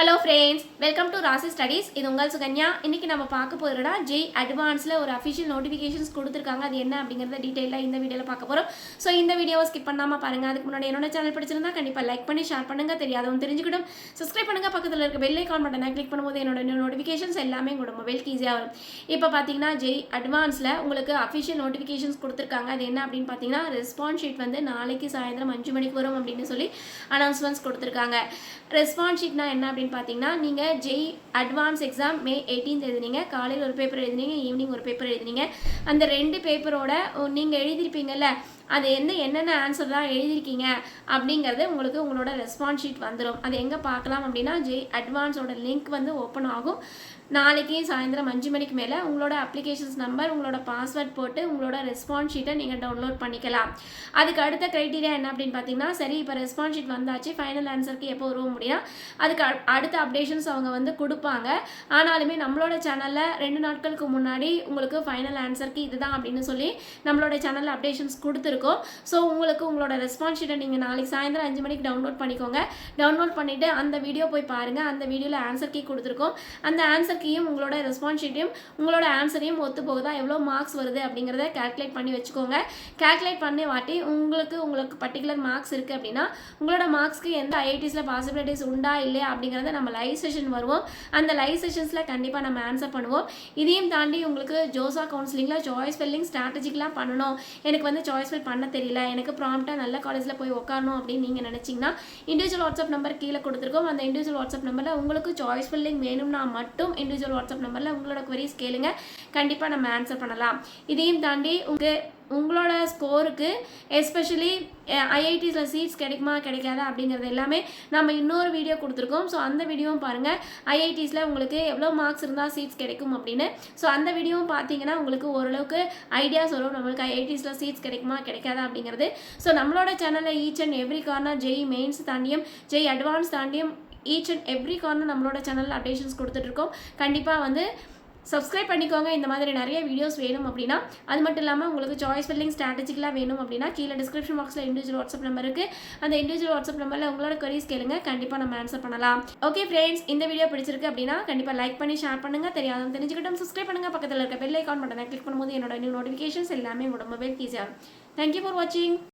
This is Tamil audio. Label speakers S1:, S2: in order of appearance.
S1: ஹலோ ஃப்ரெண்ட்ஸ், வெல்கம் டு ராசி ஸ்டடீஸ். இது உங்கள் சுகன்யா. இன்றைக்கி நம்ம பார்க்க போகிறோம்னா ஜெய் அட்வான்ஸில் ஒரு அஃபிஷியல் நோட்டிஃபிகேஷன்ஸ் கொடுத்துருக்காங்க. அது என்ன அப்படிங்கிறத டீட்டெயிலாக இந்த வீடியோவில் பார்க்க போகிறோம். ஸோ இந்த வீடியோவை ஸ்கிப் பண்ணாமல் பாருங்கள். அதுக்கு முன்னாடி என்னோட சேனல் பிடிச்சிருந்தா கண்டிப்பாக லைக் பண்ணி ஷேர் பண்ணுங்கள். தெரியாதவங்க தெரிஞ்சுக்கிடும். சப்ஸ்கிரைப் பண்ணுங்கள். பக்கத்தில் இருக்க பெல் ஐக்கான் பட்டனை கிளிக் பண்ணும்போது என்னோட நோட்டிஃபிகேஷன்ஸ் எல்லாமே உங்களோட மொபைலுக்கு ஈஸியாக வரும். இப்போ பார்த்தீங்கன்னா ஜெய் அட்வான்ஸில் உங்களுக்கு அஃபிஷியல் நோட்டிஃபிகேஷன்ஸ் கொடுத்துருக்காங்க. அது என்ன அப்படின்னு பார்த்தீங்கன்னா ரெஸ்பான்ஸ் ஷீட் வந்து நாளைக்கு சாயந்தரம் 5 மணிக்கு வரும் அப்படின்னு சொல்லி அனௌன்ஸ்மெண்ட்ஸ் கொடுத்துருக்காங்க. ரெஸ்பான்ஸ் ஷீட்னா என்ன அப்படின்னு பார்த்தீங்கன்னா நீங்கள் ஜெய் அட்வான்ஸ் எக்ஸாம் May 18 எழுதினீங்க. காலையில் ஒரு பேப்பர் எழுதினீங்க, ஈவினிங் ஒரு பேப்பர் எழுதினீங்க. அந்த 2 பேப்பரோட நீங்கள் எழுதியிருப்பீங்கல்ல, அது என்னென்ன ஆன்சர் தான் எழுதியிருக்கீங்க அப்படிங்கிறது உங்களுக்கு உங்களோட ரெஸ்பான்ஸ் ஷீட் வந்துடும். அது எங்கே பார்க்கலாம் அப்படின்னா ஜெய் அட்வான்ஸோட லிங்க் வந்து ஓப்பன் ஆகும். நாளைக்கு சாயந்தரம் 5 மணிக்கு மேலே உங்களோட அப்ளிகேஷன்ஸ் நம்பர், உங்களோட பாஸ்வேர்ட் போட்டு உங்களோட ரெஸ்பான்ஸ் ஷீட்டை நீங்கள் டவுன்லோட் பண்ணிக்கலாம். அதுக்கு அடுத்த க்ரைட்டீரியா என்ன அப்படின்னு பார்த்தீங்கன்னா, சரி இப்போ ரெஸ்பான்ஸ் ஷீட் வந்தாச்சு, ஃபைனல் ஆன்சருக்கு எப்போ வருவோம் அப்படின்னா அதுக்கு அடுத்த அப்டேஷன்ஸ் அவங்க வந்து கொடுப்பாங்க. ஆனாலுமே நம்மளோட சேனலில் 2 நாட்களுக்கு முன்னாடி உங்களுக்கு ஃபைனல் ஆன்சருக்கு இதுதான் அப்படின்னு சொல்லி நம்மளோட சேனலில் அப்டேஷன்ஸ் கொடுத்துருக்கோம். ஸோ உங்களுக்கு உங்களோட ரெஸ்பான்ஸ் ஷீட்டை நீங்கள் நாளைக்கு சாயந்தரம் 5 மணிக்கு டவுன்லோட் பண்ணிக்கோங்க. டவுன்லோட் பண்ணிவிட்டு அந்த வீடியோ போய் பாருங்கள். அந்த வீடியோவில் ஆன்சர் கீ கொடுத்துருக்கோம். அந்த ஆன்சர் கீயும் உங்களோட ரெஸ்பான்ஸ் ஷீட்டையும் உங்களோட ஆன்சரையும் ஒத்து போகுதா, எவ்வளோ மார்க்ஸ் வருது அப்படிங்கிறத கால்குலேட் பண்ணி வச்சுக்கோங்க. கால்குலேட் பண்ணி வாட்டி உங்களுக்கு பர்டிகுலர் மார்க்ஸ் இருக்குது அப்படின்னா உங்களோட மார்க்ஸ்க்கு எந்த ஐஐடிஸில் பாசிபிலிட்டிஸ் உண்டா இல்லையா அப்படிங்கிறத நம்ம லைவ் செஷன் வருவோம். அந்த லைவ் செஷன்ஸில் கண்டிப்பாக நம்ம ஆன்சர் பண்ணுவோம். இதையும் தாண்டி உங்களுக்கு ஜோசா கவுன்சிலிங்கில் சாய்ஸ் ஃபில்லிங் ஸ்ட்ராட்டஜிக்கெலாம் பண்ணணும், எனக்கு வந்து சாய்ஸ் ஃபில் பண்ண தெரியல, எனக்கு ப்ராம்ப்டாக நல்ல காலேஜில் போய் உட்காரணும் அப்படின்னு நீங்கள் நினச்சிங்கன்னா இண்டிவிஜுவல் வாட்ஸ்அப் நம்பர் கீழே கொடுத்துருக்கோம். அந்த இண்டிவிஜுவல் வாட்ஸ்அப் நம்பரில் உங்களுக்கு சாய்ஸ் ஃபில்லிங் வேணும்னா மட்டும் இண்டிவிஜுவல் வாட்ஸ்அப் நம்பரில் உங்களோட queries கேளுங்க. கண்டிப்பாக நம்ம ஆன்சர் பண்ணலாம். இதையும் தாண்டி உங்களோட ஸ்கோருக்கு எஸ்பெஷலி ஐஐடிஸில் சீட்ஸ் கிடைக்குமா கிடைக்காதா அப்படிங்கிறது எல்லாமே நம்ம இன்னொரு வீடியோ கொடுத்துருக்கோம். ஸோ அந்த வீடியோவும் பாருங்கள். ஐஐடிஸில் உங்களுக்கு எவ்வளோ மார்க்ஸ் இருந்தால் சீட்ஸ் கிடைக்கும் அப்படின்னு. ஸோ அந்த வீடியோவும் பார்த்தீங்கன்னா உங்களுக்கு ஓரளவுக்கு ஐடியாஸ் வரும் நம்மளுக்கு ஐஐடிஸில் சீட்ஸ் கிடைக்குமா கிடைக்காதா அப்படிங்கிறது. ஸோ நம்மளோட சேனலில் each and every corner JEE mains தாண்டியும் ஜெய் அட்வான்ஸ் தாண்டியும் ஈச் அண்ட் எவ்ரி கார்னர் நம்மளோட சேனலில் அப்டேஷன்ஸ் கொடுத்துட்ருக்கோம். கண்டிப்பாக வந்து சப்ஸ்கிரைப் பண்ணிக்கோங்க. இந்த மாதிரி நிறைய வீடியோஸ் வேணும் அப்படின்னா. அது மட்டும் இல்லாமல் உங்களுக்கு சாய்ஸ் ஃபில்லிங் ஸ்ட்ராட்டஜிக்கெலாம் வேணும் அப்படின்னா கீழே டிஸ்கிரிப்ஷன் பாக்ஸில் இண்டிவிஜுவல் வாட்ஸ்அப் நம்பர் இருக்குது. அந்த இண்டிவிஜுவல் வாட்ஸ்அப் நம்பரில் உங்களோட queries கேளுங்க. கண்டிப்பாக நம்ம ஆன்சர் பண்ணலாம். ஓகே ஃப்ரெண்ட்ஸ், இந்த வீடியோ பிடிச்சிருக்கு அப்படின்னா கண்டிப்பாக லைக் பண்ணி ஷேர் பண்ணுங்கள். தெரியாதவங்க தெரிஞ்சுக்கிட்டும் சப்ஸ்கிரைப் பண்ணுங்கள். பக்கத்தில் இருக்க பெல் ஐக்கான் பட்டனை கிளிக் பண்ணும்போது என்னோட நியூ நோட்டிஃபிகேஷன்ஸ் எல்லாமே உங்களோட மொபைல் ஈஸியாக. தேங்க்யூ ஃபார் வாட்சிங்.